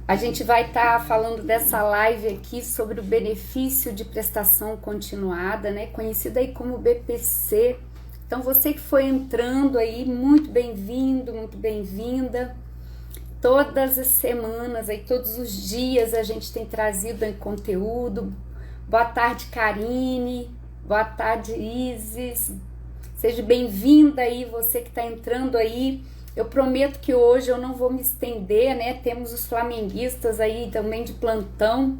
A gente vai estar falando dessa live aqui sobre o benefício de prestação continuada, né? Conhecida aí como BPC. Então, você que foi entrando aí, muito bem-vindo, muito bem-vinda. Todas as semanas, aí, todos os dias a gente tem trazido aí conteúdo. Boa tarde, Karine. Boa tarde, Isis. Seja bem-vinda aí, você que está entrando aí. Eu prometo que hoje eu não vou me estender, né? Temos os flamenguistas aí também de plantão,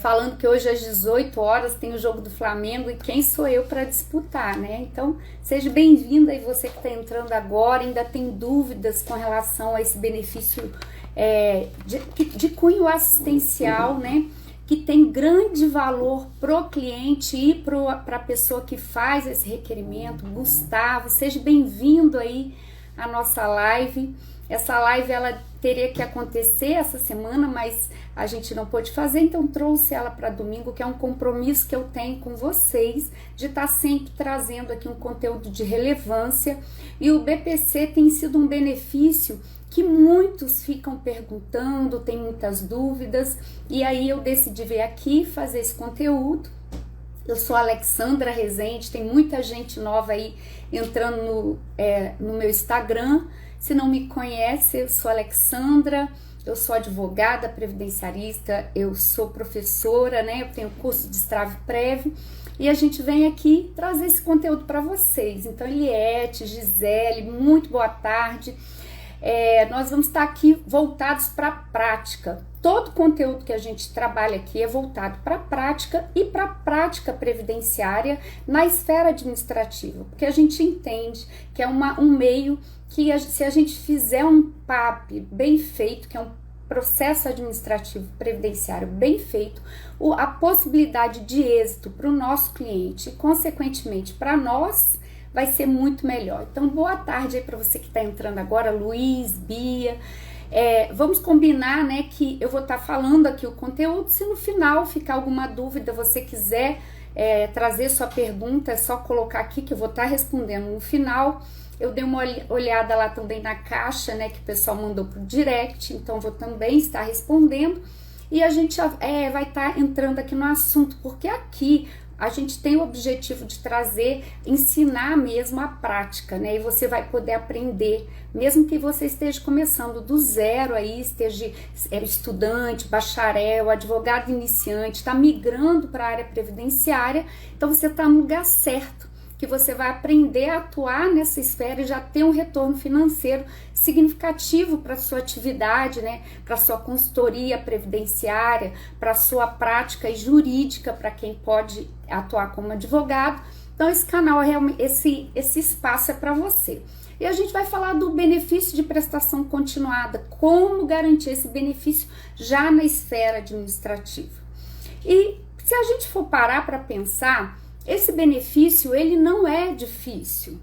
falando que hoje às 18 horas tem o jogo do Flamengo e quem sou eu para disputar, né? Então, seja bem-vinda aí, você que está entrando agora, ainda tem dúvidas com relação a esse benefício de cunho assistencial, né? Que tem grande valor pro cliente e para a pessoa que faz esse requerimento. Gustavo, seja bem-vindo aí à nossa live. Essa live ela teria que acontecer essa semana, mas a gente não pôde fazer, então trouxe ela para domingo, que é um compromisso que eu tenho com vocês de estar sempre trazendo aqui um conteúdo de relevância. E o BPC tem sido um benefício que muitos ficam perguntando, tem muitas dúvidas, e aí eu decidi vir aqui fazer esse conteúdo. Eu sou a Alexandra Rezende, tem muita gente nova aí entrando no meu Instagram. Se não me conhece, eu sou a Alexandra, eu sou advogada previdenciarista, eu sou professora, né? Eu tenho curso de Estrave-Prev, e a gente vem aqui trazer esse conteúdo para vocês. Então, Eliette, Gisele, muito boa tarde. Nós vamos estar aqui voltados para a prática. Todo conteúdo que a gente trabalha aqui é voltado para a prática e para a prática previdenciária na esfera administrativa, porque a gente entende que é um meio que, se a gente fizer um PAP bem feito, que é um processo administrativo previdenciário bem feito, a possibilidade de êxito para o nosso cliente e, consequentemente, para nós, vai ser muito melhor. Então, boa tarde aí para você que está entrando agora, Luiz, Bia. Vamos combinar, né, que eu vou estar falando aqui o conteúdo. Se no final ficar alguma dúvida, você quiser trazer sua pergunta, é só colocar aqui que eu vou estar respondendo no final. Eu dei uma olhada lá também na caixa, né, que o pessoal mandou pro direct, então vou também estar respondendo. E a gente vai estar entrando aqui no assunto, porque aqui a gente tem o objetivo de ensinar mesmo a prática, né? E você vai poder aprender, mesmo que você esteja começando do zero aí, esteja estudante, bacharel, advogado iniciante, está migrando para a área previdenciária, então você está no lugar certo, que você vai aprender a atuar nessa esfera e já ter um retorno financeiro significativo para a sua atividade, né? Para a sua consultoria previdenciária, para a sua prática jurídica, para quem pode atuar como advogado. Então, esse canal, esse espaço é para você. E a gente vai falar do benefício de prestação continuada, como garantir esse benefício já na esfera administrativa. E se a gente for parar para pensar, esse benefício, ele não é difícil,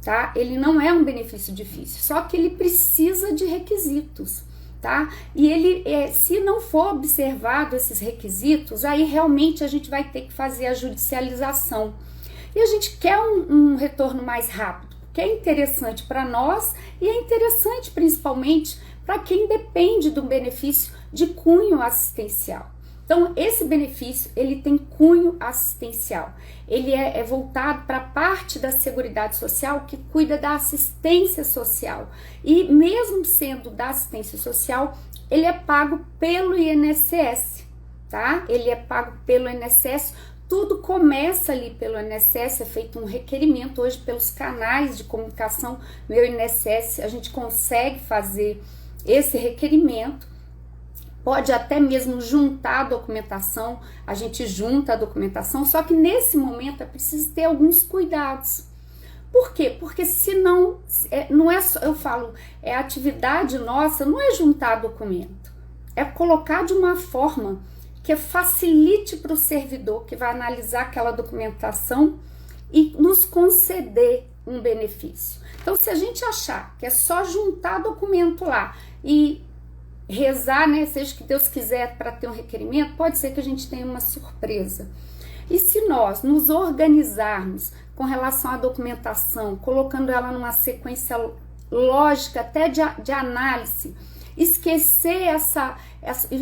tá? Ele não é um benefício difícil, só que ele precisa de requisitos, tá? E ele, se não for observado esses requisitos, aí realmente a gente vai ter que fazer a judicialização. E a gente quer um retorno mais rápido, que é interessante para nós e é interessante principalmente para quem depende do benefício de cunho assistencial. Então, esse benefício, ele tem cunho assistencial. Ele é voltado para a parte da Seguridade Social que cuida da assistência social. E mesmo sendo da assistência social, ele é pago pelo INSS, tá? Ele é pago pelo INSS. Tudo começa ali pelo INSS, é feito um requerimento hoje pelos canais de comunicação. Meu INSS, a gente consegue fazer esse requerimento. Pode até mesmo juntar a documentação, a gente junta a documentação, só que nesse momento é preciso ter alguns cuidados. Por quê? Porque senão, não é só, eu falo, a atividade nossa não é juntar documento, é colocar de uma forma que facilite para o servidor que vai analisar aquela documentação e nos conceder um benefício. Então, se a gente achar que é só juntar documento lá e rezar, né, seja que Deus quiser para ter um requerimento, pode ser que a gente tenha uma surpresa. E se nós nos organizarmos com relação à documentação, colocando ela numa sequência lógica, até de análise, esquecer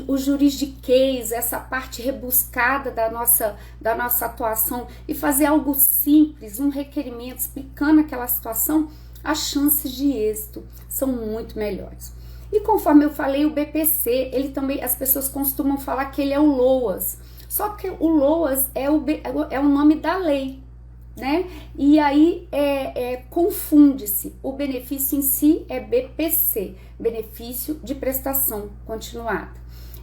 o juridiquês, essa parte rebuscada da nossa atuação e fazer algo simples, um requerimento explicando aquela situação, as chances de êxito são muito melhores. E conforme eu falei, o BPC, ele também, as pessoas costumam falar que ele é o LOAS, só que o LOAS é o nome da lei, né? E aí confunde-se. O benefício em si é BPC, benefício de prestação continuada.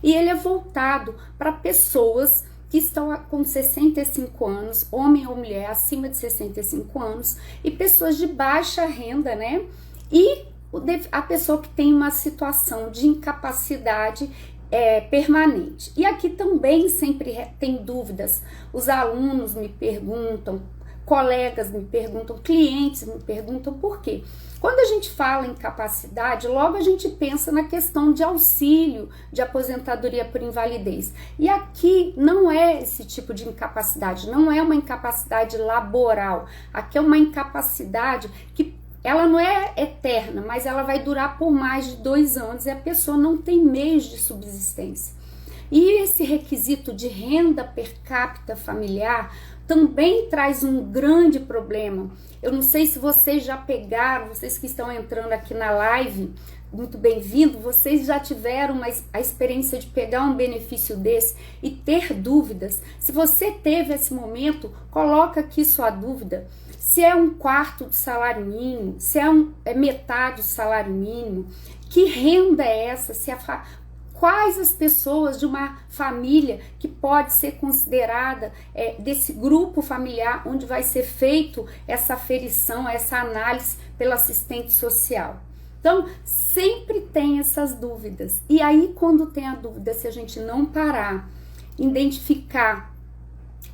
E ele é voltado para pessoas que estão com 65 anos, homem ou mulher acima de 65 anos, e pessoas de baixa renda, né? E a pessoa que tem uma situação de incapacidade permanente. E aqui também sempre tem dúvidas. Os alunos me perguntam, colegas me perguntam, clientes me perguntam por quê. Quando a gente fala em incapacidade, logo a gente pensa na questão de auxílio de aposentadoria por invalidez. E aqui não é esse tipo de incapacidade, não é uma incapacidade laboral. Aqui é uma incapacidade que ela não é eterna, mas ela vai durar por mais de 2 anos e a pessoa não tem meios de subsistência. E esse requisito de renda per capita familiar também traz um grande problema. Eu não sei se vocês já pegaram, vocês que estão entrando aqui na live, muito bem-vindo, vocês já tiveram a experiência de pegar um benefício desse e ter dúvidas? Se você teve esse momento, coloca aqui sua dúvida. Se é 1/4 do salário mínimo, se é metade do salário mínimo, que renda é essa? Quais as pessoas de uma família que pode ser considerada desse grupo familiar onde vai ser feito essa aferição, essa análise pelo assistente social. Então, sempre tem essas dúvidas. E aí, quando tem a dúvida, se a gente não parar, identificar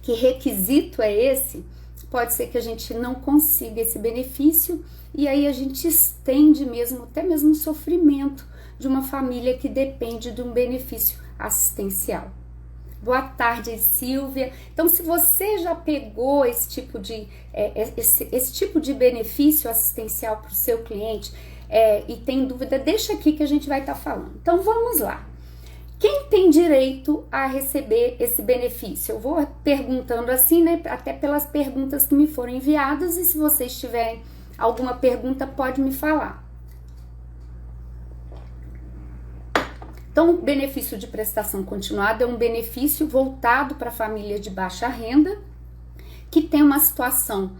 que requisito é esse, pode ser que a gente não consiga esse benefício e aí a gente estende mesmo, até mesmo o sofrimento de uma família que depende de um benefício assistencial. Boa tarde, Silvia. Então, se você já pegou esse tipo de benefício assistencial para o seu cliente e tem dúvida, deixa aqui que a gente vai estar falando. Então, vamos lá. Quem tem direito a receber esse benefício? Eu vou perguntando assim, né? Até pelas perguntas que me foram enviadas, e se vocês tiverem alguma pergunta, pode me falar. Então, o benefício de prestação continuada é um benefício voltado para a família de baixa renda, que tem uma situação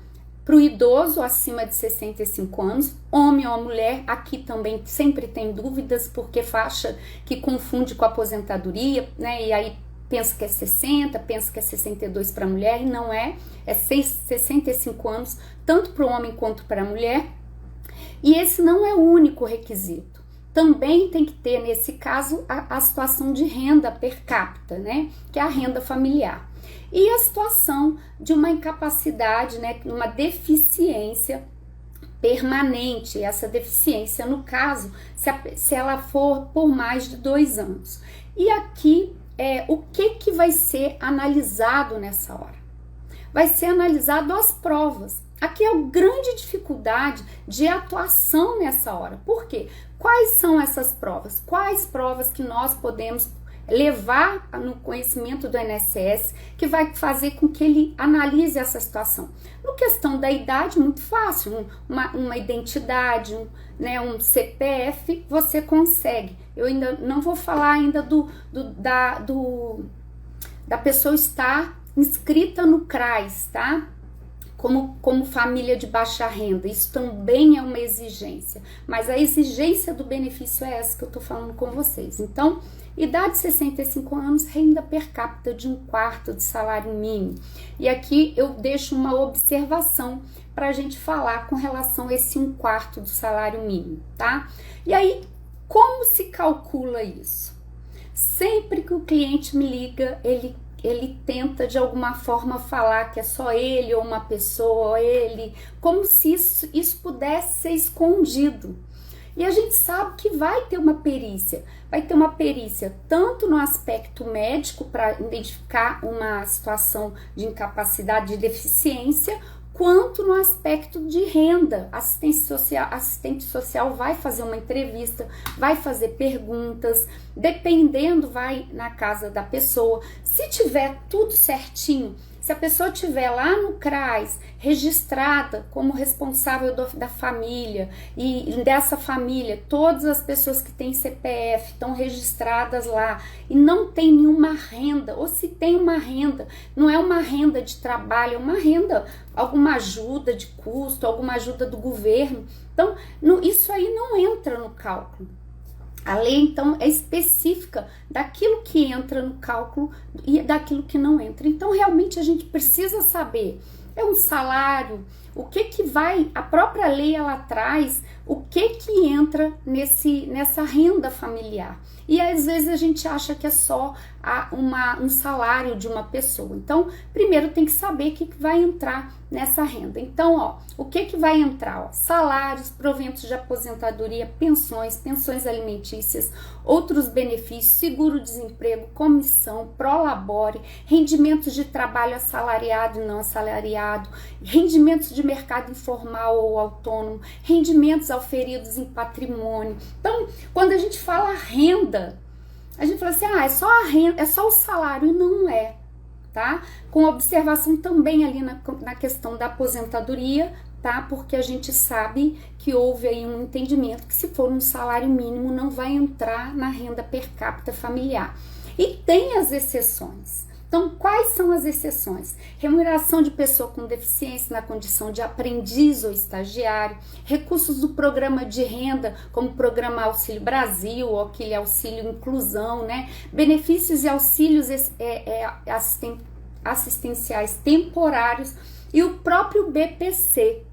para o idoso acima de 65 anos, homem ou mulher. Aqui também sempre tem dúvidas, porque faixa que confunde com a aposentadoria, né? E aí pensa que é 60, pensa que é 62 para a mulher, e não é 65 anos, tanto para o homem quanto para a mulher. E esse não é o único requisito. Também tem que ter, nesse caso, a situação de renda per capita, né? Que é a renda familiar. E a situação de uma incapacidade, né? Uma deficiência permanente. Essa deficiência, no caso, se ela for por mais de 2 anos. E aqui, o que vai ser analisado nessa hora? Vai ser analisado as provas. Aqui é a grande dificuldade de atuação nessa hora. Por quê? Quais são essas provas? Quais provas que nós podemos levar no conhecimento do INSS que vai fazer com que ele analise essa situação? No questão da idade, muito fácil, uma identidade, um CPF, você consegue. Eu ainda não vou falar ainda da pessoa estar inscrita no CRAS, tá? Como família de baixa renda, isso também é uma exigência, mas a exigência do benefício é essa que eu tô falando com vocês. Então, idade de 65 anos, renda per capita de 1/4 do salário mínimo. E aqui eu deixo uma observação para a gente falar com relação a esse 1/4 do salário mínimo, tá? E aí, como se calcula isso? Sempre que o cliente me liga, ele tenta de alguma forma falar que é só ele ou uma pessoa, ou ele, como se isso pudesse ser escondido. E a gente sabe que vai ter uma perícia tanto no aspecto médico para identificar uma situação de incapacidade, de deficiência, quanto no aspecto de renda. Assistente social vai fazer uma entrevista, vai fazer perguntas, dependendo, vai na casa da pessoa. Se tiver tudo certinho, se a pessoa estiver lá no CRAS, registrada como responsável da família, e dessa família, todas as pessoas que têm CPF estão registradas lá, e não tem nenhuma renda, ou se tem uma renda, não é uma renda de trabalho, é uma renda, alguma ajuda de custo, alguma ajuda do governo. Então, isso aí não entra no cálculo. A lei, então, é específica daquilo que entra no cálculo e daquilo que não entra. Então, realmente, a gente precisa saber, é um salário, o que vai, a própria lei, ela traz o que entra nessa renda familiar. E, às vezes, a gente acha que é só um salário de uma pessoa. Então, primeiro tem que saber o que vai entrar nessa renda. Então, ó, o que vai entrar? Ó, salários, proventos de aposentadoria, pensões alimentícias, outros benefícios, seguro-desemprego, comissão, prolabore, rendimentos de trabalho assalariado e não assalariado, rendimentos de mercado informal ou autônomo, rendimentos auferidos em patrimônio. Então, quando a gente fala renda, a gente fala assim, é só a renda, é só o salário, e não é, tá? Com observação também ali na questão da aposentadoria, tá? Porque a gente sabe que houve aí um entendimento que se for um salário mínimo não vai entrar na renda per capita familiar. E tem as exceções. Então, quais são as exceções? Remuneração de pessoa com deficiência na condição de aprendiz ou estagiário, recursos do programa de renda, como o programa Auxílio Brasil, ou aquele auxílio inclusão, né? Benefícios e auxílios assistenciais temporários e o próprio BPC.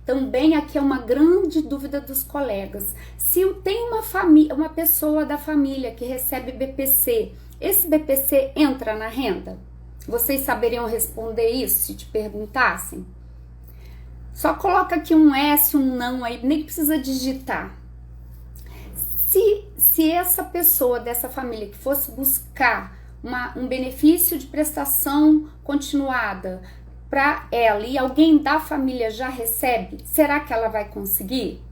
Também aqui é uma grande dúvida dos colegas. Se tem uma pessoa da família que recebe BPC, esse BPC entra na renda? Vocês saberiam responder isso se te perguntassem? Só coloca aqui um S, um não aí, nem precisa digitar. Se essa pessoa dessa família que fosse buscar um benefício de prestação continuada para ela e alguém da família já recebe, será que ela vai conseguir?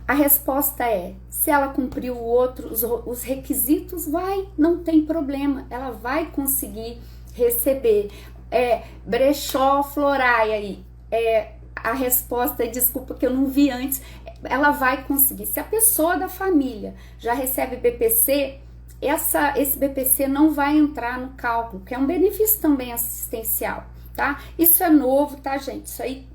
A resposta é, se ela cumpriu os requisitos, não tem problema, ela vai conseguir receber. Brechó, Florai aí, a resposta, desculpa que eu não vi antes, ela vai conseguir. Se a pessoa da família já recebe BPC, esse BPC não vai entrar no cálculo, que é um benefício também assistencial, tá? Isso é novo, tá, gente? Isso aí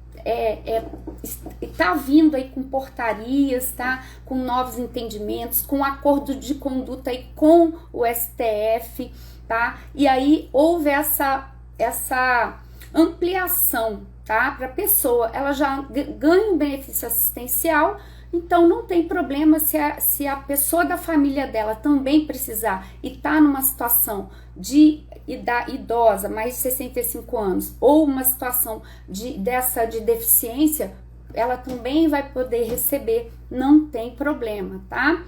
tá vindo aí com portarias, tá? Com novos entendimentos, com acordo de conduta aí com o STF, tá? E aí houve essa ampliação, tá? Para a pessoa, ela já ganha um benefício assistencial, então não tem problema se a pessoa da família dela também precisar e tá numa situação de idosa, mais de 65 anos, ou uma situação de deficiência, ela também vai poder receber, não tem problema, tá?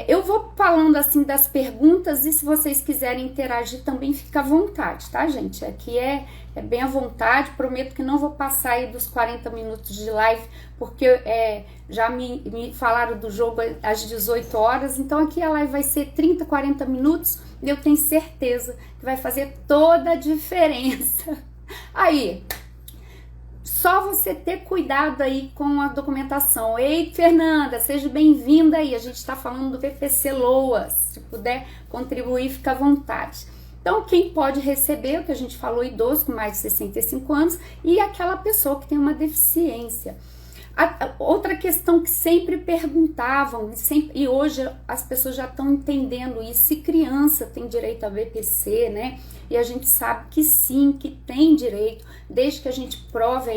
Eu vou falando assim das perguntas e se vocês quiserem interagir também fica à vontade, tá, gente? Aqui é bem à vontade, prometo que não vou passar aí dos 40 minutos de live, porque já me falaram do jogo às 18 horas, então aqui a live vai ser 30, 40 minutos e eu tenho certeza que vai fazer toda a diferença. Aí, só você ter cuidado aí com a documentação. Ei, Fernanda, seja bem-vinda aí. A gente está falando do BPC LOAS. Se puder contribuir, fica à vontade. Então, quem pode receber, o que a gente falou, idoso com mais de 65 anos e aquela pessoa que tem uma deficiência. Outra questão que sempre perguntavam, e hoje as pessoas já estão entendendo isso, se criança tem direito a BPC, né? E a gente sabe que sim, que tem direito, desde que a gente prove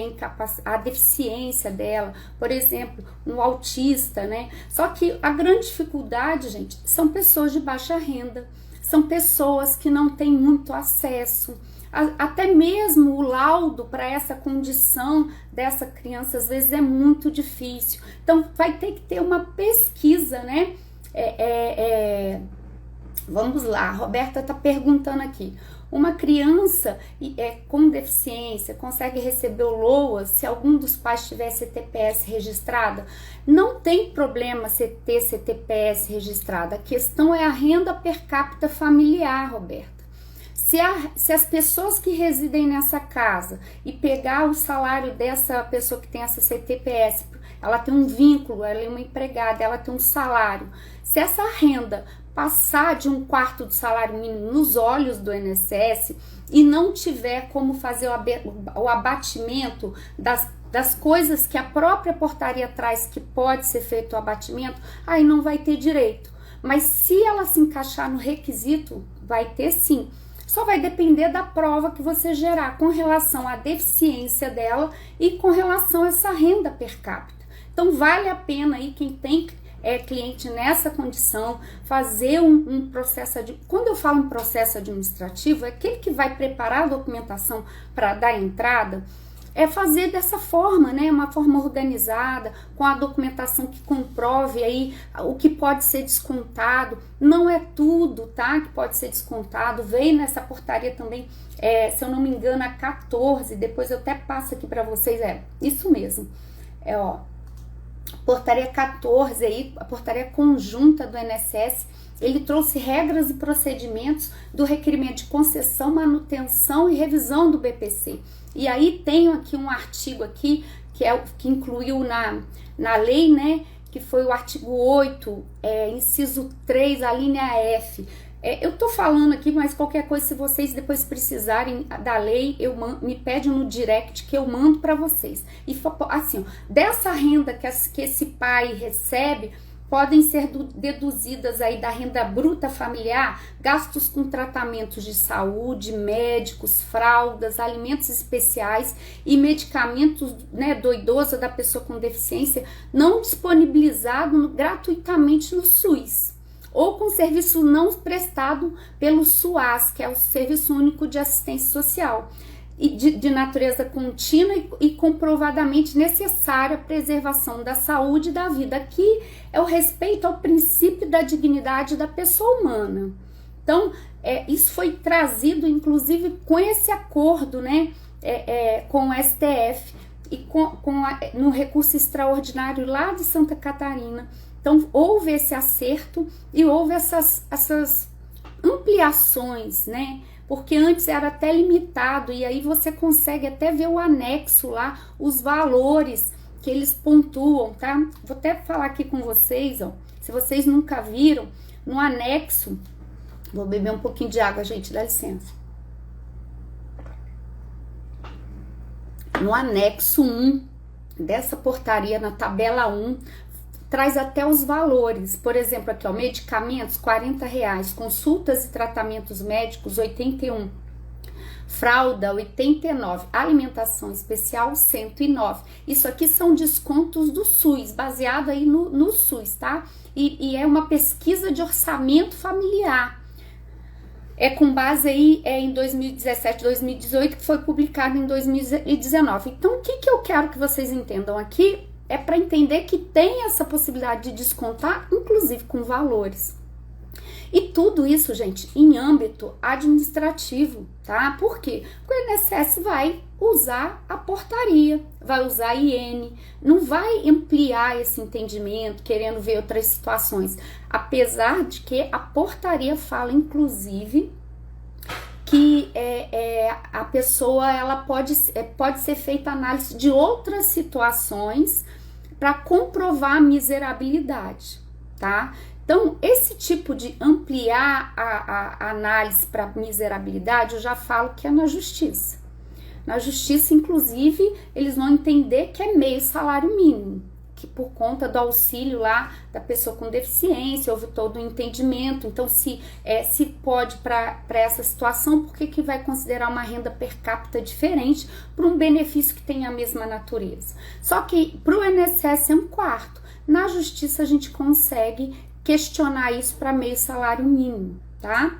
a deficiência dela, por exemplo, um autista, né? Só que a grande dificuldade, gente, são pessoas de baixa renda, são pessoas que não têm muito acesso, até mesmo o laudo para essa condição dessa criança às vezes é muito difícil. Então vai ter que ter uma pesquisa, né? Vamos lá, a Roberta está perguntando aqui. Uma criança com deficiência consegue receber o LOAS se algum dos pais tiver CTPS registrada? Não tem problema você ter CTPS registrada. A questão é a renda per capita familiar, Roberta. Se as pessoas que residem nessa casa e pegar o salário dessa pessoa que tem essa CTPS, ela tem um vínculo, ela é uma empregada, ela tem um salário. Se essa renda passar de 1/4 do salário mínimo nos olhos do INSS e não tiver como fazer o abatimento das coisas que a própria portaria traz que pode ser feito o abatimento, aí não vai ter direito. Mas se ela se encaixar no requisito, vai ter sim. Só vai depender da prova que você gerar com relação à deficiência dela e com relação a essa renda per capita. Então vale a pena aí quem tem cliente nessa condição fazer um processo, quando eu falo um processo administrativo, é aquele que vai preparar a documentação para dar entrada, é fazer dessa forma, né, uma forma organizada, com a documentação que comprove aí o que pode ser descontado. Não é tudo, tá, que pode ser descontado. Veio nessa portaria também, se eu não me engano, a 14, depois eu até passo aqui para vocês, isso mesmo, portaria 14 aí, a portaria conjunta do INSS, ele trouxe regras e procedimentos do requerimento de concessão, manutenção e revisão do BPC. E aí tenho aqui um artigo aqui, que incluiu na lei, né, que foi o artigo 8, inciso 3, a linha F. Eu tô falando aqui, mas qualquer coisa, se vocês depois precisarem da lei, me pede no direct que eu mando para vocês. E assim, dessa renda que esse pai recebe, podem ser deduzidas aí da renda bruta familiar gastos com tratamentos de saúde, médicos, fraldas, alimentos especiais e medicamentos, né, do idoso, da pessoa com deficiência, não disponibilizado gratuitamente no SUS, ou com serviço não prestado pelo SUAS, que é o Serviço Único de Assistência Social, e de natureza contínua e comprovadamente necessária à preservação da saúde e da vida. Aqui é o respeito ao princípio da dignidade da pessoa humana. Então, isso foi trazido, inclusive, com esse acordo, né, com o STF e no recurso extraordinário lá de Santa Catarina. Então, houve esse acerto e houve essas ampliações, né? Porque antes era até limitado, e aí você consegue até ver o anexo lá, os valores que eles pontuam, tá? Vou até falar aqui com vocês, ó, se vocês nunca viram, no anexo, vou beber um pouquinho de água, gente, dá licença. No anexo 1 dessa portaria, na tabela 1, traz até os valores, por exemplo, aqui, ó, medicamentos, R$40, consultas e tratamentos médicos, 81, fralda, 89, alimentação especial, 109. Isso aqui são descontos do SUS, baseado aí no SUS, tá? E é uma pesquisa de orçamento familiar. Com base aí em 2017, 2018, que foi publicado em 2019. Então, o que eu quero que vocês entendam aqui é para entender que tem essa possibilidade de descontar, inclusive com valores. E tudo isso, gente, em âmbito administrativo, tá? Por quê? Porque o INSS vai usar a portaria, vai usar a IN, não vai ampliar esse entendimento, querendo ver outras situações. Apesar de que a portaria fala, inclusive, que a pessoa ela pode ser feita análise de outras situações para comprovar a miserabilidade, tá? Então, esse tipo de ampliar a análise para miserabilidade, eu já falo que é na justiça. Na justiça, inclusive, eles vão entender que é meio salário mínimo, que por conta do auxílio lá da pessoa com deficiência, houve todo o entendimento. Então, se pode para essa situação, por que vai considerar uma renda per capita diferente para um benefício que tem a mesma natureza? Só que para o INSS é 1/4. Na justiça, a gente consegue questionar isso para meio salário mínimo, tá?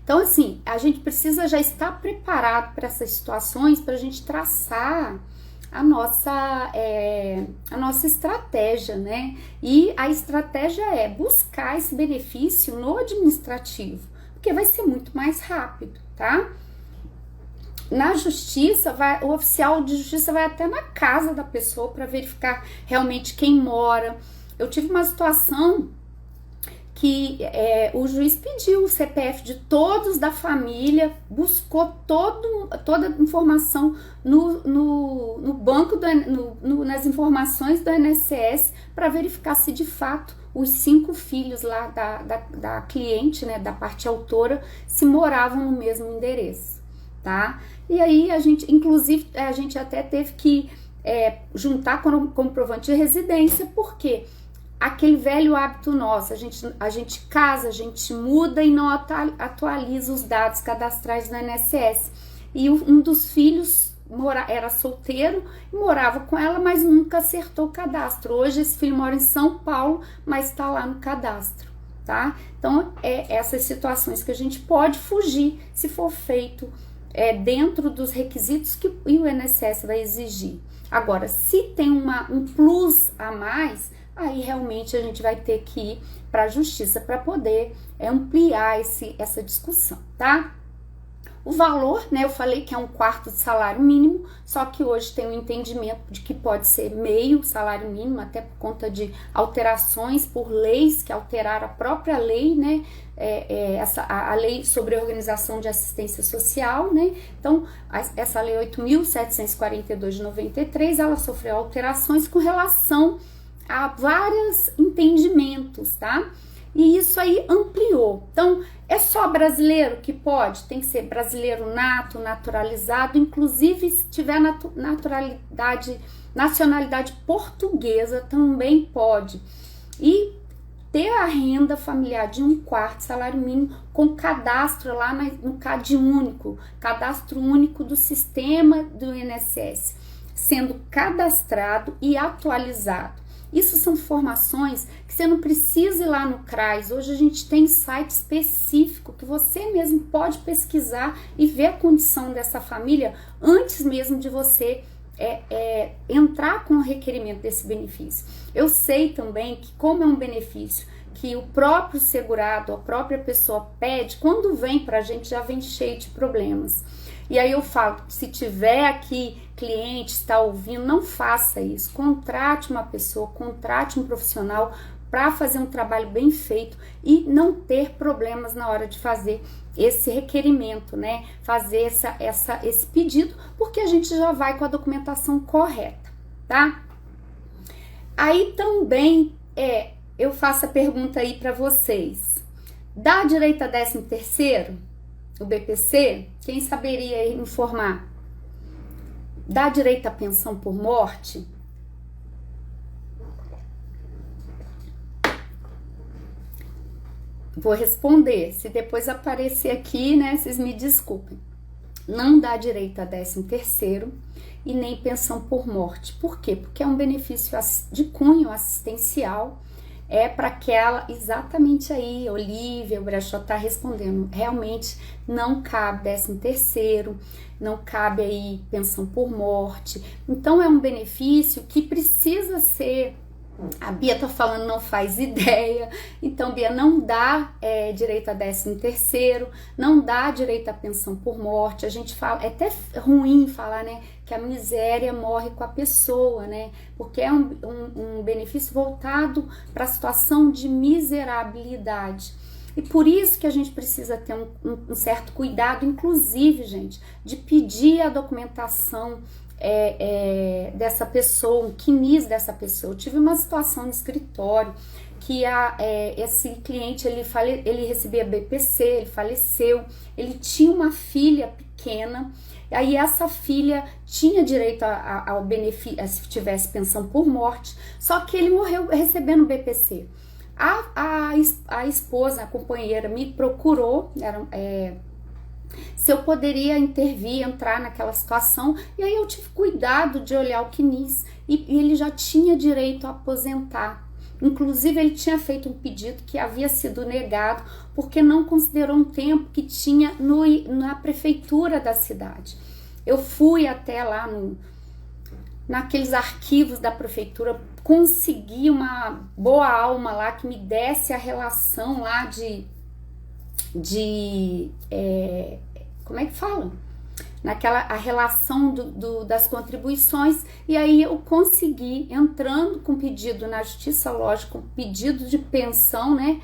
Então, assim, a gente precisa já estar preparado para essas situações, para a gente traçar a nossa estratégia, né? E a estratégia é buscar esse benefício no administrativo, porque vai ser muito mais rápido, tá? Na justiça, o oficial de justiça vai até na casa da pessoa para verificar realmente quem mora. Eu tive uma situação que o juiz pediu o CPF de todos da família, buscou toda a informação no banco, nas informações do INSS, para verificar se de fato os 5 filhos lá da cliente, né, da parte autora, se moravam no mesmo endereço, tá? E aí inclusive, a gente até teve que juntar como comprovante de residência, porque aquele velho hábito nosso, a gente casa, a gente muda e não atualiza os dados cadastrais do INSS. E um dos filhos era solteiro e morava com ela, mas nunca acertou o cadastro. Hoje esse filho mora em São Paulo, mas está lá no cadastro, tá? Então, essas situações que a gente pode fugir se for feito dentro dos requisitos que o INSS vai exigir. Agora, se tem um plus a mais, aí realmente a gente vai ter que ir para a justiça para poder ampliar essa discussão, tá? O valor, né, eu falei que é 1/4 de salário mínimo, só que hoje tem um entendimento de que pode ser meio salário mínimo, até por conta de alterações por leis que alteraram a própria lei, né, a lei sobre a organização de assistência social, né, então essa lei 8.742 de 93, ela sofreu alterações com relação a vários entendimentos, tá? E isso aí ampliou. Então, é só brasileiro que pode? Tem que ser brasileiro nato, naturalizado, inclusive se tiver nacionalidade portuguesa também pode. E ter a renda familiar de 1/4 salário mínimo com cadastro lá no CAD único, cadastro único do sistema do INSS, sendo cadastrado e atualizado. Isso são informações que você não precisa ir lá no CRAS. Hoje a gente tem site específico que você mesmo pode pesquisar e ver a condição dessa família antes mesmo de você entrar com o requerimento desse benefício. Eu sei também que, como é um benefício que o próprio segurado, a própria pessoa pede, quando vem para a gente já vem cheio de problemas. E aí eu falo, se tiver aqui cliente, está ouvindo, não faça isso. Contrate uma pessoa, contrate um profissional para fazer um trabalho bem feito e não ter problemas na hora de fazer esse requerimento, né? Fazer esse pedido, porque a gente já vai com a documentação correta, tá? Aí também eu faço a pergunta aí para vocês. Dá direito a 13º? O BPC? Quem saberia informar? Dá direito à pensão por morte? Vou responder. Se depois aparecer aqui, né, vocês me desculpem. Não dá direito a 13º e nem pensão por morte. Por quê? Porque é um benefício de cunho assistencial. Para aquela, exatamente aí, Olivia, o Brechó tá respondendo, realmente não cabe 13º, não cabe aí pensão por morte, então é um benefício que precisa ser, a Bia tá falando não faz ideia, então Bia, não dá direito a 13º, não dá direito à pensão por morte, a gente fala, é até ruim falar, né, que a miséria morre com a pessoa, né? Porque é um benefício voltado para a situação de miserabilidade. E por isso que a gente precisa ter um certo cuidado, inclusive, gente, de pedir a documentação dessa pessoa, um CNIS dessa pessoa. Eu tive uma situação no escritório que esse cliente, ele recebia BPC, ele faleceu, ele tinha uma filha pequena. Aí essa filha tinha direito ao benefício, se tivesse pensão por morte, só que ele morreu recebendo BPC. A esposa, a companheira, me procurou, se eu poderia intervir, entrar naquela situação, e aí eu tive cuidado de olhar o CNIS, e ele já tinha direito a aposentar. Inclusive, ele tinha feito um pedido que havia sido negado porque não considerou um tempo que tinha na prefeitura da cidade. Eu fui até lá naqueles arquivos da prefeitura, conseguir uma boa alma lá que me desse a relação lá como é que fala? A relação das contribuições, e aí eu consegui, entrando com pedido na justiça, lógico, com pedido de pensão, né,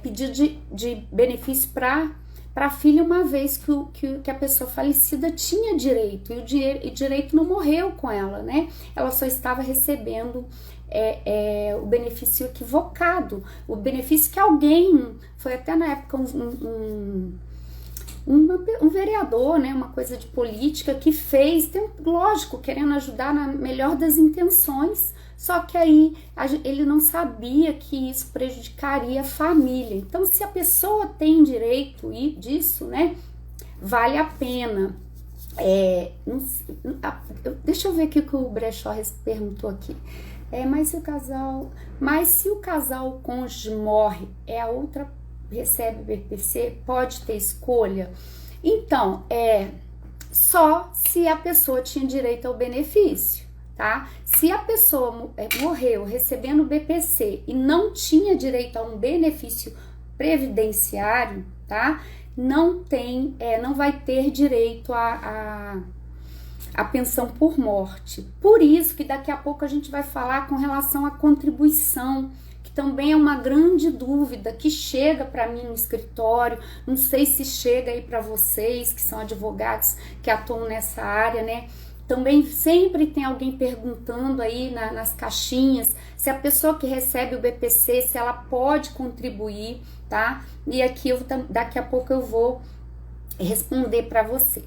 pedido de benefício para a filha, uma vez que a pessoa falecida tinha direito, e o direito não morreu com ela, né, ela só estava recebendo o benefício equivocado, o benefício que alguém, foi até na época um vereador, né, uma coisa de política que fez, lógico, querendo ajudar na melhor das intenções, só que aí ele não sabia que isso prejudicaria a família. Então, se a pessoa tem direito disso, né, vale a pena. Deixa eu ver aqui o que o Brechó perguntou aqui. Mas se o casal, o cônjuge morre, a outra recebe BPC, pode ter escolha? Então, só se a pessoa tinha direito ao benefício, tá? Se a pessoa morreu recebendo BPC e não tinha direito a um benefício previdenciário, tá? Não vai ter direito a pensão por morte. Por isso que daqui a pouco a gente vai falar com relação à contribuição, que também é uma grande dúvida que chega para mim no escritório, não sei se chega aí para vocês que são advogados que atuam nessa área, né? Também sempre tem alguém perguntando aí nas caixinhas se a pessoa que recebe o BPC, se ela pode contribuir, tá? E aqui daqui a pouco eu vou responder para você.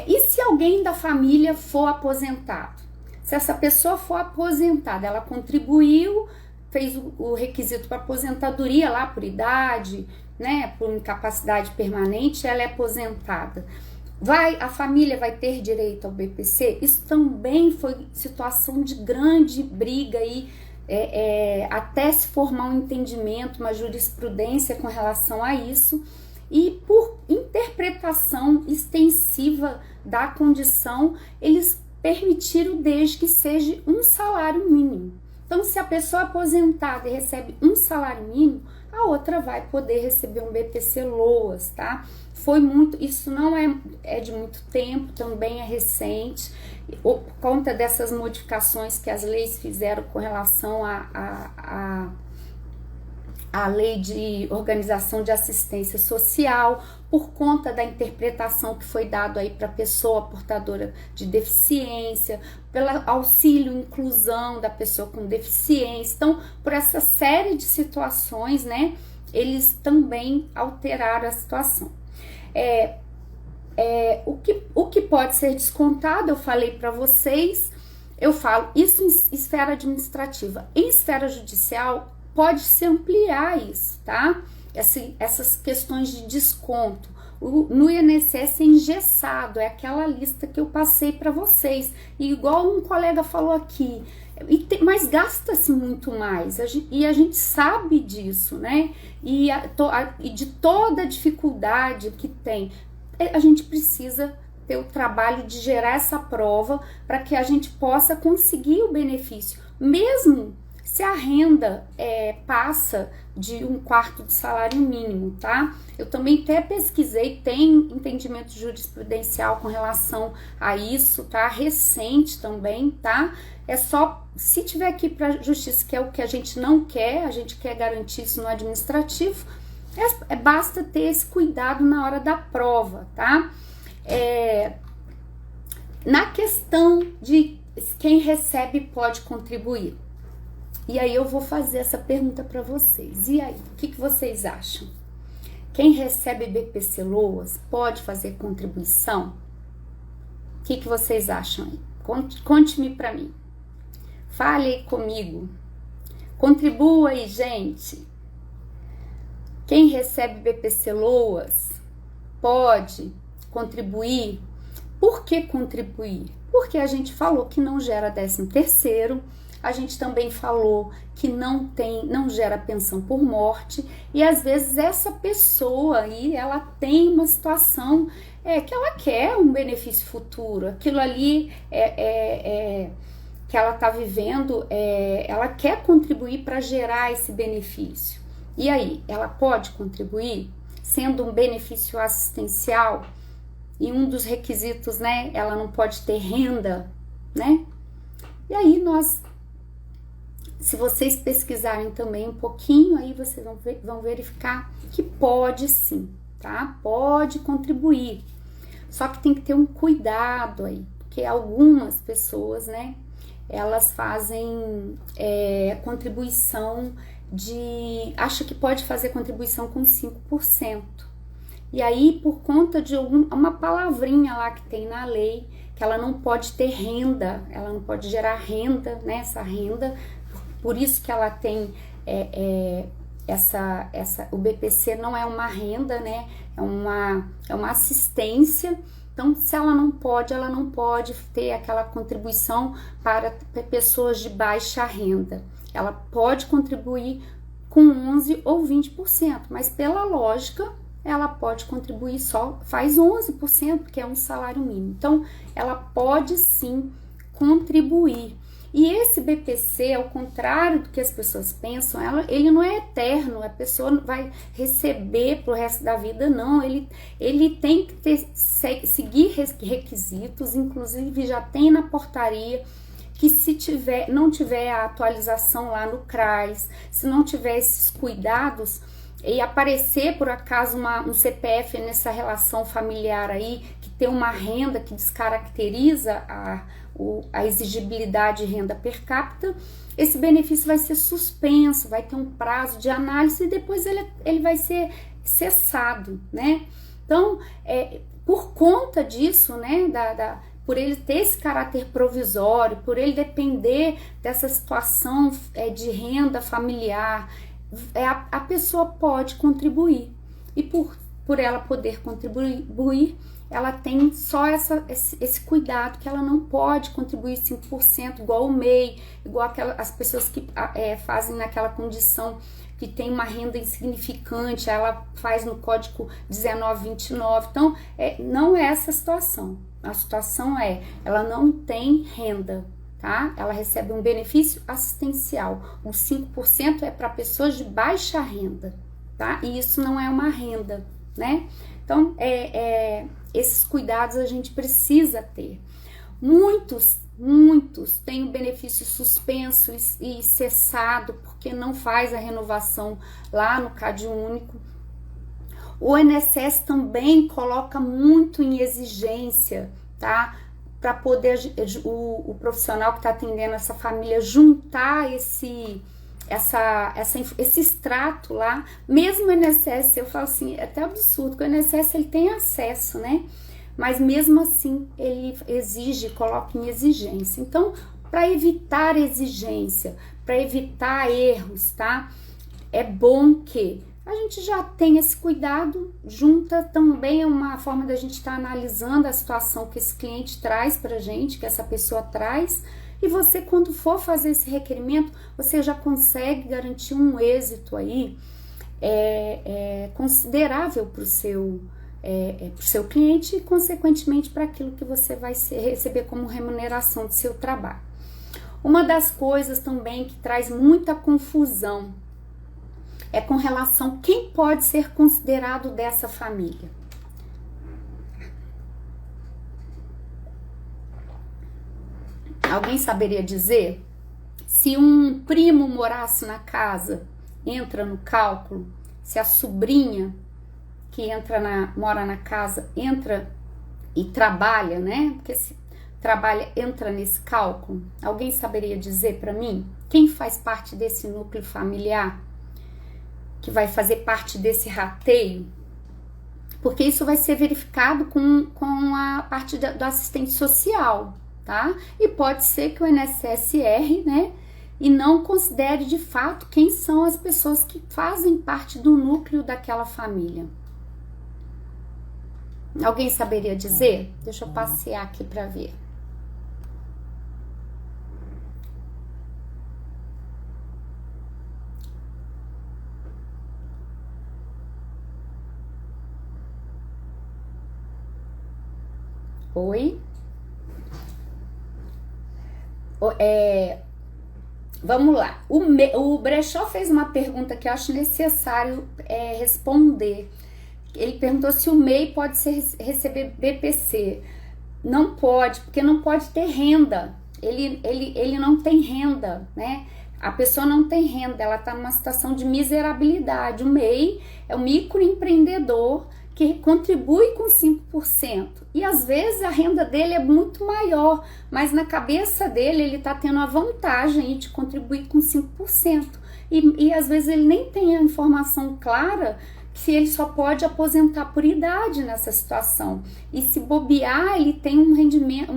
E se alguém da família for aposentado? Se essa pessoa for aposentada, ela contribuiu, fez o requisito para aposentadoria lá por idade, né, por incapacidade permanente, ela é aposentada. A família vai ter direito ao BPC? Isso também foi situação de grande briga aí, até se formar um entendimento, uma jurisprudência com relação a isso, e por interpretação extensiva da condição, eles permitiram desde que seja um salário mínimo. Então, se a pessoa é aposentada e recebe um salário mínimo, a outra vai poder receber um BPC LOAS, tá? Isso não é de muito tempo, também é recente, por conta dessas modificações que as leis fizeram com relação a lei de organização de assistência social, por conta da interpretação que foi dado aí para a pessoa portadora de deficiência, pelo auxílio inclusão da pessoa com deficiência. Então, por essa série de situações, né, eles também alteraram a situação. O que pode ser descontado, eu falei para vocês, eu falo isso em esfera administrativa. Em esfera judicial, pode-se ampliar isso, tá? Essas questões de desconto. No INSS é engessado, é aquela lista que eu passei para vocês. E igual um colega falou aqui, mas gasta-se muito mais, e a gente sabe disso, né? E de toda a dificuldade que tem, a gente precisa ter o trabalho de gerar essa prova para que a gente possa conseguir o benefício, mesmo se a renda passa de 1/4 do salário mínimo, tá? Eu também até pesquisei, tem entendimento jurisprudencial com relação a isso, tá? Recente também, tá? É só, se tiver aqui para justiça, que é o que a gente não quer, a gente quer garantir isso no administrativo, basta ter esse cuidado na hora da prova, tá? Na questão de quem recebe pode contribuir. E aí eu vou fazer essa pergunta para vocês. E aí, o que vocês acham? Quem recebe BPC LOAS pode fazer contribuição? O que vocês acham aí? Conte-me para mim. Fale aí comigo. Contribua aí, gente. Quem recebe BPC LOAS pode contribuir? Por que contribuir? Porque a gente falou que não gera 13º, a gente também falou que não gera pensão por morte, e às vezes essa pessoa aí, ela tem uma situação que ela quer um benefício futuro, aquilo ali que ela está vivendo, ela quer contribuir para gerar esse benefício. E aí, ela pode contribuir sendo um benefício assistencial? E um dos requisitos, né, ela não pode ter renda, né? E aí se vocês pesquisarem também um pouquinho, aí vocês vão verificar que pode sim, tá? Pode contribuir. Só que tem que ter um cuidado aí, porque algumas pessoas, né, elas fazem contribuição acha que pode fazer contribuição com 5%. E aí, por conta de uma palavrinha lá que tem na lei, que ela não pode ter renda, ela não pode gerar renda, né, essa renda, por isso que ela tem o BPC não é uma renda, né, é uma assistência. Então, se ela não pode ter aquela contribuição para pessoas de baixa renda. Ela pode contribuir com 11% ou 20%, mas pela lógica, ela pode contribuir faz 11%, que é um salário mínimo. Então, ela pode sim contribuir. E esse BPC, ao contrário do que as pessoas pensam, ele não é eterno, a pessoa vai receber pro resto da vida, não. Ele tem que seguir requisitos, inclusive já tem na portaria que se não tiver a atualização lá no CRAS, se não tiver esses cuidados e aparecer por acaso um CPF nessa relação familiar aí, que tem uma renda que descaracteriza a exigibilidade de renda per capita, esse benefício vai ser suspenso, vai ter um prazo de análise e depois ele vai ser cessado, né? Então, por conta disso, né, por ele ter esse caráter provisório, por ele depender dessa situação de renda familiar, a pessoa pode contribuir. E por ela poder contribuir, ela tem só esse cuidado, que ela não pode contribuir 5%, igual o MEI, igual as pessoas que fazem naquela condição que tem uma renda insignificante, ela faz no código 1929. Então, não é essa a situação. A situação ela não tem renda, tá? Ela recebe um benefício assistencial. Os 5% é para pessoas de baixa renda, tá? E isso não é uma renda, né? Então, esses cuidados a gente precisa ter. Muitos têm o benefício suspenso e cessado, porque não faz a renovação lá no CAD único. O INSS também coloca muito em exigência, tá? Para poder o profissional que está atendendo essa família juntar esse extrato lá. Mesmo o INSS, eu falo assim, é até absurdo, que o INSS ele tem acesso, né? Mas mesmo assim ele coloca em exigência. Então, para evitar exigência, para evitar erros, tá? É bom que a gente já tem esse cuidado, junta também uma forma da gente estar analisando a situação que esse cliente traz pra gente, que essa pessoa traz, e você, quando for fazer esse requerimento, você já consegue garantir um êxito aí considerável para o seu cliente e, consequentemente, para aquilo que você vai receber como remuneração do seu trabalho. Uma das coisas também que traz muita confusão é com relação a quem pode ser considerado dessa família. Alguém saberia dizer? Se um primo morasse na casa, entra no cálculo? Se a sobrinha que mora na casa entra e trabalha, né? Porque se trabalha, entra nesse cálculo. Alguém saberia dizer para mim? Quem faz parte desse núcleo familiar? Que vai fazer parte desse rateio? Porque isso vai ser verificado com a parte do assistente social, tá? E pode ser que o INSS erre, né? E não considere de fato quem são as pessoas que fazem parte do núcleo daquela família. Alguém saberia dizer? Deixa eu passear aqui para ver. Oi? Vamos lá. O Brechó fez uma pergunta que eu acho necessário responder. Ele perguntou se o MEI pode receber BPC. Não pode, porque não pode ter renda. Ele não tem renda, né? A pessoa não tem renda, ela está numa situação de miserabilidade. O MEI é um microempreendedor que contribui com 5%. E às vezes a renda dele é muito maior, mas na cabeça dele ele está tendo a vantagem de contribuir com 5%. E às vezes ele nem tem a informação clara se ele só pode aposentar por idade nessa situação. E se bobear, ele tem um rendimento,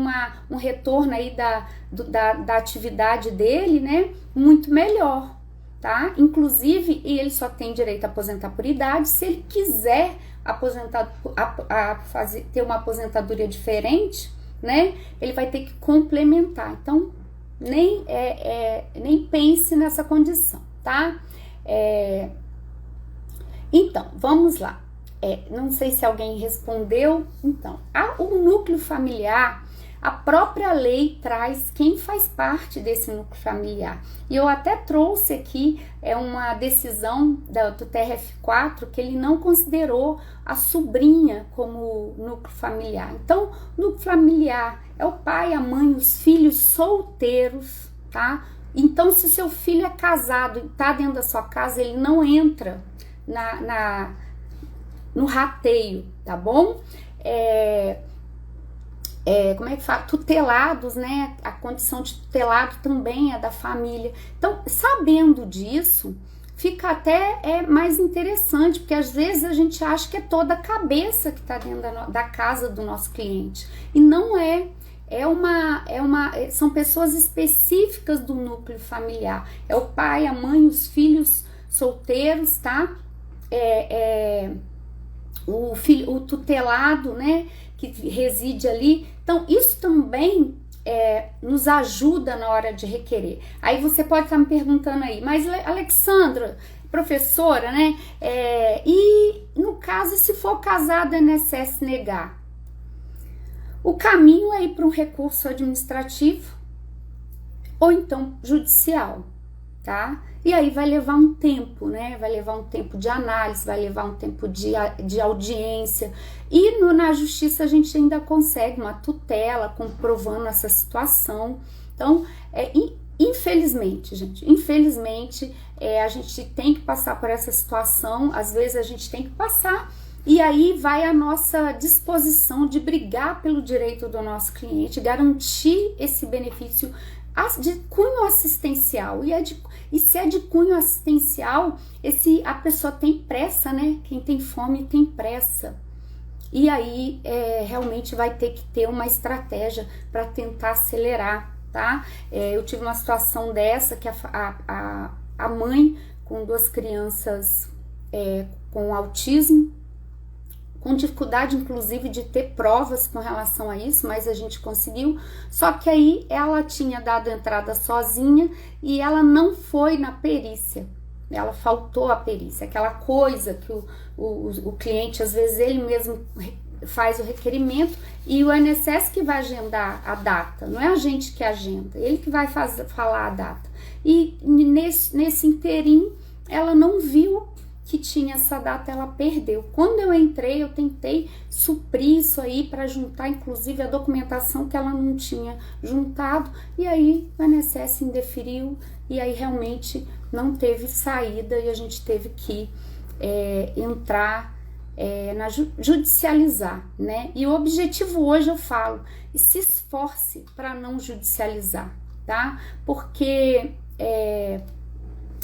um retorno aí da atividade dele, né, muito melhor, tá? Inclusive, e ele só tem direito a aposentar por idade se ele quiser ter uma aposentadoria diferente, né? Ele vai ter que complementar. Então, nem pense nessa condição, tá? Então, vamos lá. Não sei se alguém respondeu. Então, o núcleo familiar, a própria lei traz quem faz parte desse núcleo familiar. E eu até trouxe aqui uma decisão do TRF4 que ele não considerou a sobrinha como núcleo familiar. Então, núcleo familiar é o pai, a mãe, os filhos solteiros, tá? Então, se seu filho é casado e tá dentro da sua casa, ele não entra no rateio, tá bom? Como é que fala? Tutelados, né? A condição de tutelado também é da família. Então, sabendo disso, fica até mais interessante, porque às vezes a gente acha que é toda a cabeça que está dentro da casa do nosso cliente. E não é. São pessoas específicas do núcleo familiar. É o pai, a mãe, os filhos solteiros, tá? O tutelado, né, que reside ali. Então, isso também nos ajuda na hora de requerer. Aí você pode estar me perguntando aí, mas Alexandra, professora, né, e no caso, se for casado, a INSS negar? O caminho é ir para um recurso administrativo ou então judicial, tá? E aí vai levar um tempo, né? Vai levar um tempo de análise, vai levar um tempo de audiência. E na justiça a gente ainda consegue uma tutela comprovando essa situação. Então, infelizmente, gente, a gente tem que passar por essa situação. Às vezes a gente tem que passar. E aí vai a nossa disposição de brigar pelo direito do nosso cliente, garantir esse benefício de cunho assistencial. E se é de cunho assistencial, a pessoa tem pressa, né? Quem tem fome tem pressa. E aí realmente vai ter que ter uma estratégia para tentar acelerar, tá? Eu tive uma situação dessa que a mãe com 2 crianças com autismo, com dificuldade inclusive de ter provas com relação a isso, mas a gente conseguiu. Só que aí ela tinha dado entrada sozinha e ela não foi na perícia, ela faltou a perícia, aquela coisa que o cliente, às vezes ele mesmo faz o requerimento e o INSS que vai agendar a data, não é a gente que agenda, ele que vai falar a data. E nesse interim ela não viu que tinha essa data, ela perdeu. Quando eu entrei, eu tentei suprir isso aí para juntar, inclusive, a documentação que ela não tinha juntado, e aí o INSS indeferiu, e aí realmente não teve saída, e a gente teve que entrar judicializar, né? E o objetivo hoje, eu falo, se esforce para não judicializar, tá? Porque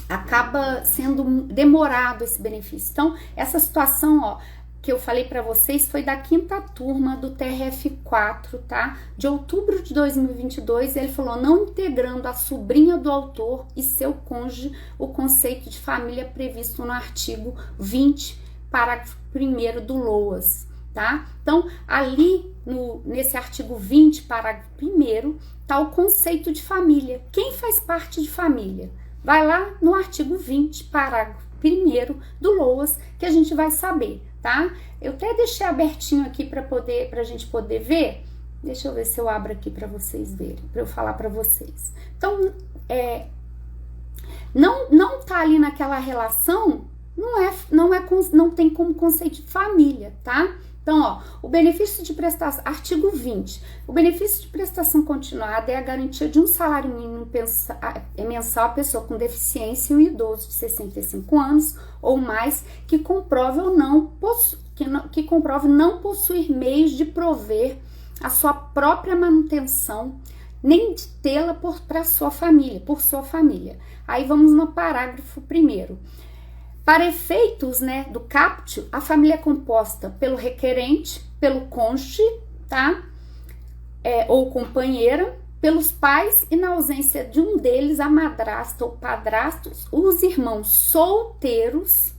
acaba sendo demorado esse benefício. Então, essa situação, que eu falei para vocês foi da 5ª turma do TRF4, tá? De outubro de 2022, ele falou, não integrando a sobrinha do autor e seu cônjuge o conceito de família previsto no artigo 20, parágrafo 1º do LOAS, tá? Então, ali nesse artigo 20, parágrafo 1º, tá o conceito de família. Quem faz parte de família? Vai lá no artigo 20, parágrafo 1º do LOAS, que a gente vai saber, tá? Eu até deixei abertinho aqui para a gente poder ver, Deixa eu ver se eu abro aqui para vocês verem, para eu falar para vocês. Então, não tá ali naquela relação, não tem como conceito de família, tá? Então, ó, o benefício de prestação, artigo 20, o benefício de prestação continuada é a garantia de um salário mínimo mensal à pessoa com deficiência e um idoso de 65 anos ou mais que comprove não possuir meios de prover a sua própria manutenção, nem de tê-la por sua família. Aí vamos no parágrafo 1º. Para efeitos, né, do caput, a família é composta pelo requerente, pelo cônjuge, tá? Ou companheira, pelos pais e, na ausência de um deles, a madrasta ou padrastos, os irmãos solteiros,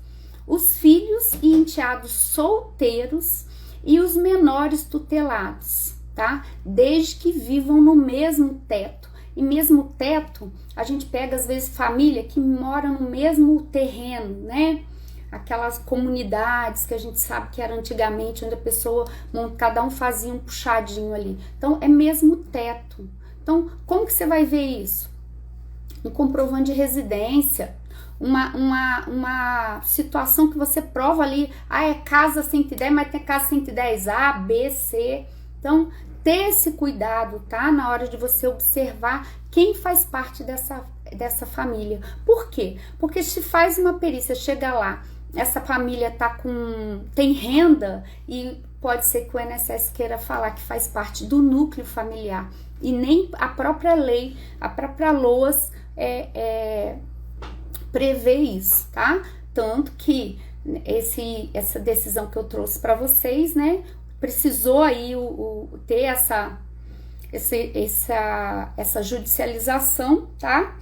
os filhos e enteados solteiros e os menores tutelados, tá? Desde que vivam no mesmo teto. E mesmo teto, a gente pega às vezes família que mora no mesmo terreno, né? Aquelas comunidades que a gente sabe que era antigamente, onde a pessoa, cada um fazia um puxadinho ali. Então, é mesmo teto. Então, como que você vai ver isso? Um comprovante de residência, uma situação que você prova ali, é casa 110, mas tem casa 110A, B, C. Então, ter esse cuidado, tá? Na hora de você observar quem faz parte dessa família. Por quê? Porque se faz uma perícia, chega lá, essa família tem renda e pode ser que o INSS queira falar que faz parte do núcleo familiar e nem a própria lei, a própria LOAS prevê isso, tá? Tanto que essa decisão que eu trouxe para vocês, né? Precisou aí ter essa judicialização, tá?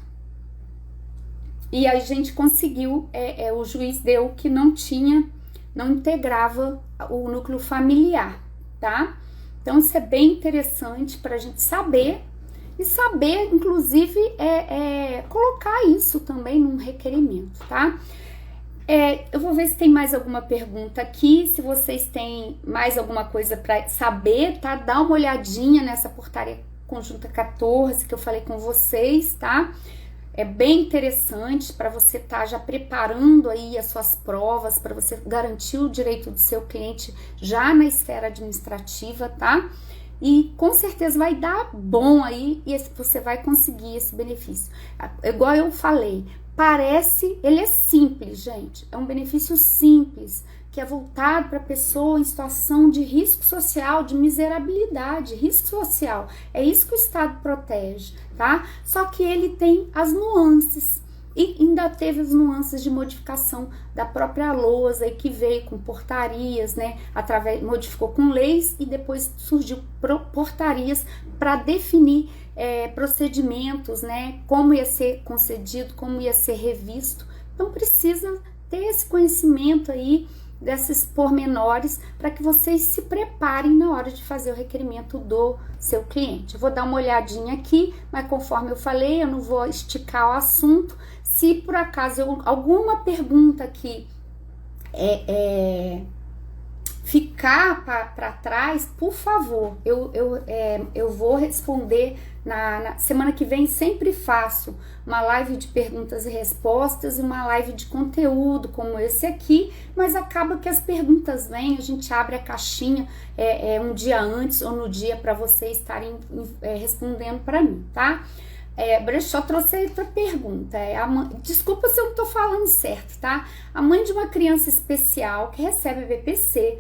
E a gente conseguiu, o juiz deu que não integrava o núcleo familiar, tá? Então isso é bem interessante para a gente saber, e saber, inclusive, colocar isso também num requerimento, tá? Eu vou ver se tem mais alguma pergunta aqui, se vocês têm mais alguma coisa para saber, tá? Dá uma olhadinha nessa portaria conjunta 14 que eu falei com vocês, tá? É bem interessante para você estar já preparando aí as suas provas, para você garantir o direito do seu cliente já na esfera administrativa, tá? E com certeza vai dar bom aí e você vai conseguir esse benefício. Igual eu falei, ele é simples, gente, é um benefício simples, que é voltado para a pessoa em situação de risco social, de miserabilidade, risco social. É isso que o Estado protege, tá? Só que ele tem as nuances, e ainda teve as nuances de modificação da própria LOAS, aí que veio com portarias, né? Modificou com leis e depois surgiu portarias para definir procedimentos, né? Como ia ser concedido, como ia ser revisto. Então precisa ter esse conhecimento aí desses pormenores para que vocês se preparem na hora de fazer o requerimento do seu cliente. Eu vou dar uma olhadinha aqui, mas conforme eu falei, eu não vou esticar o assunto. Se por acaso alguma pergunta aqui ficar para trás, por favor, eu vou responder na semana que vem. Sempre faço uma live de perguntas e respostas e uma live de conteúdo como esse aqui, mas acaba que as perguntas vêm, a gente abre a caixinha um dia antes ou no dia para vocês estarem respondendo para mim, tá? Brechó trouxe outra pergunta. Desculpa se eu não tô falando certo, tá? A mãe de uma criança especial que recebe BPC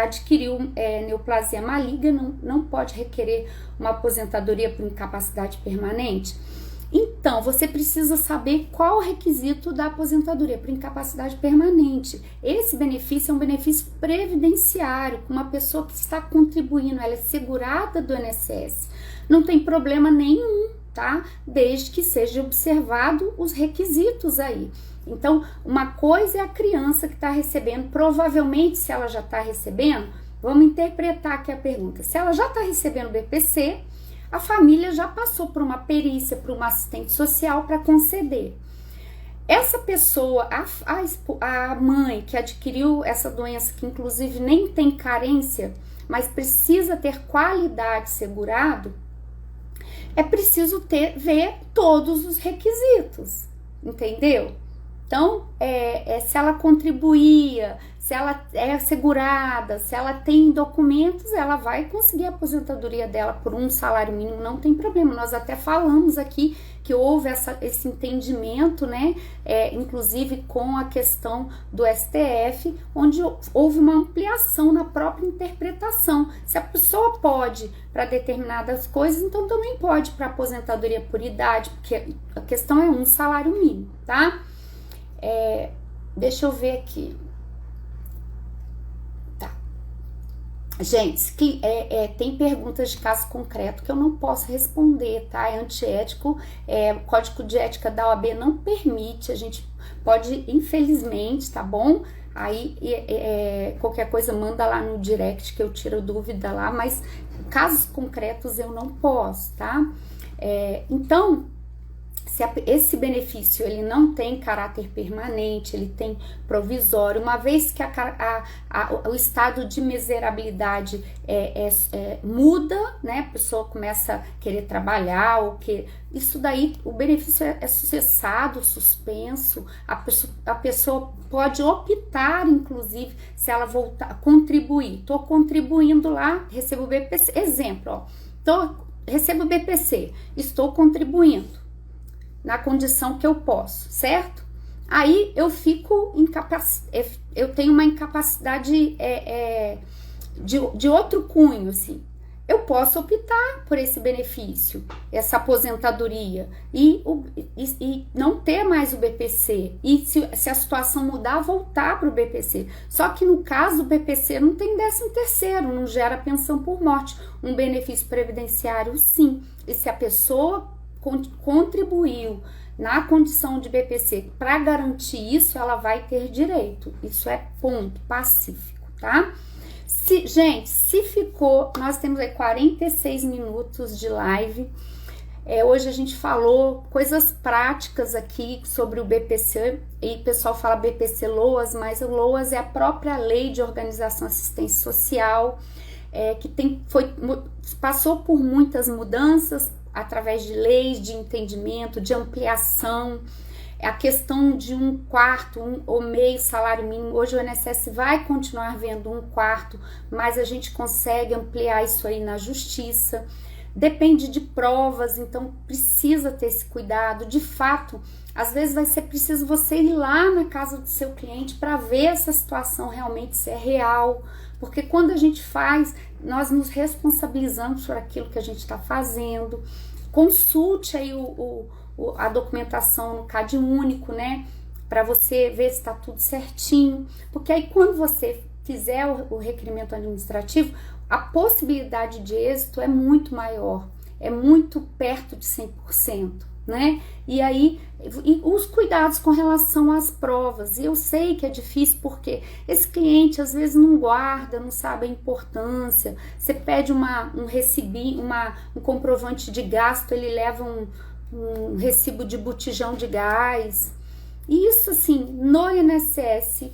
adquiriu neoplasia maligna, não pode requerer uma aposentadoria por incapacidade permanente? Então, você precisa saber qual o requisito da aposentadoria por incapacidade permanente. Esse benefício é um benefício previdenciário, com uma pessoa que está contribuindo, ela é segurada do INSS. Não tem problema nenhum, tá? Desde que seja observado os requisitos aí. Então, uma coisa é a criança que está recebendo, provavelmente se ela já está recebendo, vamos interpretar aqui a pergunta. Se ela já está recebendo BPC, a família já passou por uma perícia, por uma assistente social para conceder. Essa pessoa, a mãe que adquiriu essa doença, que inclusive nem tem carência, mas precisa ter qualidade segurado, é preciso ver todos os requisitos, entendeu? Então, se ela contribuía, se ela é segurada, se ela tem documentos, ela vai conseguir a aposentadoria dela por um salário mínimo, não tem problema. Nós até falamos aqui que houve esse entendimento, né? Inclusive com a questão do STF, onde houve uma ampliação na própria interpretação. Se a pessoa pode para determinadas coisas, então também pode para aposentadoria por idade, porque a questão é um salário mínimo, tá? Deixa eu ver aqui. Tá. Gente, tem perguntas de caso concreto que eu não posso responder, tá? É antiético, o código de ética da OAB não permite, a gente pode, infelizmente, tá bom? Aí, qualquer coisa manda lá no direct que eu tiro dúvida lá, mas casos concretos eu não posso, tá? Então, se esse benefício ele não tem caráter permanente, ele tem provisório, uma vez que o estado de miserabilidade muda, né, a pessoa começa a querer trabalhar, isso daí, o benefício é cessado, suspenso, a pessoa pode optar, inclusive, se ela voltar a contribuir. Estou contribuindo lá, recebo o BPC, exemplo, recebo o BPC, estou contribuindo na condição que eu posso, certo? Aí eu fico eu tenho uma incapacidade de outro cunho, assim. Eu posso optar por esse benefício, essa aposentadoria, e não ter mais o BPC, e se a situação mudar, voltar para o BPC. Só que no caso do BPC não tem 13º, não gera pensão por morte. Um benefício previdenciário, sim. E se a pessoa contribuiu na condição de BPC para garantir isso, ela vai ter direito. Isso é ponto pacífico, tá? Gente, se ficou, nós temos aí 46 minutos de live. Hoje a gente falou coisas práticas aqui sobre o BPC, e o pessoal fala BPC-LOAS, mas o LOAS é a própria Lei de Organização e Assistência Social, que passou por muitas mudanças, através de leis, de entendimento, de ampliação, a questão de 1/4 ou meio salário mínimo. Hoje o INSS vai continuar vendo 1/4, mas a gente consegue ampliar isso aí na justiça. Depende de provas, então precisa ter esse cuidado. De fato, às vezes vai ser preciso você ir lá na casa do seu cliente para ver essa situação realmente se é real, porque quando a gente faz, nós nos responsabilizamos por aquilo que a gente está fazendo. Consulte aí a documentação no CAD único, né, para você ver se está tudo certinho, porque aí quando você fizer o requerimento administrativo, a possibilidade de êxito é muito maior, é muito perto de 100%, né? E aí, os cuidados com relação às provas. Eu sei que é difícil porque esse cliente às vezes não guarda, não sabe a importância. Você pede um comprovante de gasto, ele leva um recibo de botijão de gás. E isso, assim, no INSS,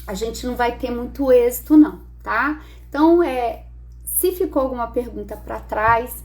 a gente não vai ter muito êxito, não, tá? Então, se ficou alguma pergunta para trás,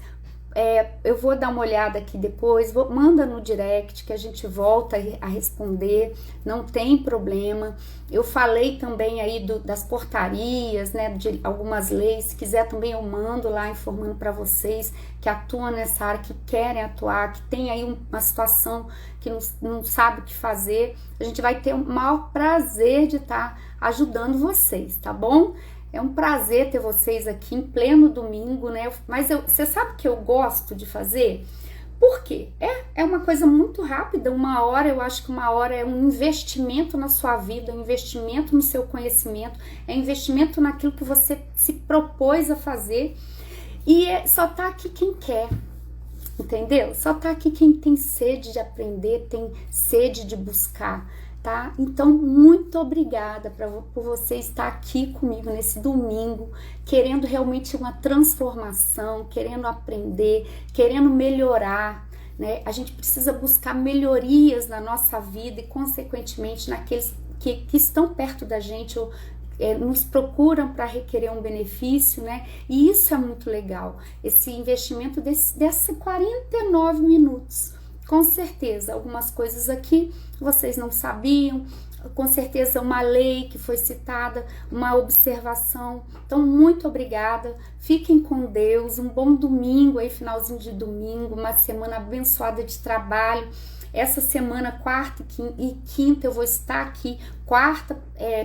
eu vou dar uma olhada aqui depois, manda no direct que a gente volta a responder, não tem problema. Eu falei também aí das portarias, né, de algumas leis, se quiser também eu mando lá informando para vocês que atuam nessa área, que querem atuar, que tem aí uma situação que não sabe o que fazer. A gente vai ter o maior prazer de estar ajudando vocês, tá bom? É um prazer ter vocês aqui em pleno domingo, né? Mas você sabe que eu gosto de fazer? Por quê? É uma coisa muito rápida, 1 hora, eu acho que 1 hora é um investimento na sua vida, um investimento no seu conhecimento, é um investimento naquilo que você se propôs a fazer, e só tá aqui quem quer, entendeu? Só tá aqui quem tem sede de aprender, tem sede de buscar, tá? Então, muito obrigada por você estar aqui comigo nesse domingo, querendo realmente uma transformação, querendo aprender, querendo melhorar, né? A gente precisa buscar melhorias na nossa vida e, consequentemente, naqueles que estão perto da gente ou nos procuram para requerer um benefício, né? E isso é muito legal, esse investimento desses 49 minutos. Com certeza, algumas coisas aqui vocês não sabiam, com certeza uma lei que foi citada, uma observação. Então, muito obrigada, fiquem com Deus, um bom domingo aí, finalzinho de domingo, uma semana abençoada de trabalho. Essa semana, quarta e quinta, eu vou estar aqui. Quarta,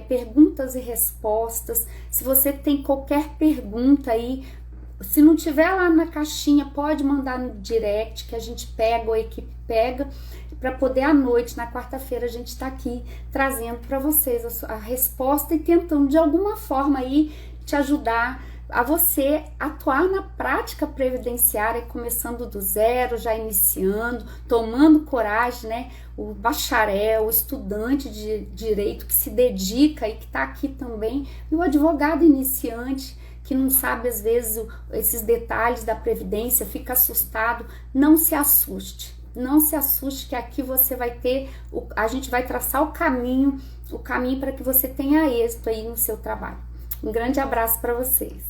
perguntas e respostas. Se você tem qualquer pergunta aí, se não tiver lá na caixinha, pode mandar no direct, que a gente pega, ou a equipe pega, para poder à noite, na quarta-feira, a gente está aqui trazendo para vocês a resposta e tentando de alguma forma aí te ajudar a você atuar na prática previdenciária, começando do zero, já iniciando, tomando coragem, né? O bacharel, o estudante de direito que se dedica e que está aqui também, e o advogado iniciante, que não sabe às vezes esses detalhes da previdência, fica assustado. Não se assuste, não se assuste, que aqui você vai ter, a gente vai traçar o caminho para que você tenha êxito aí no seu trabalho. Um grande abraço para vocês.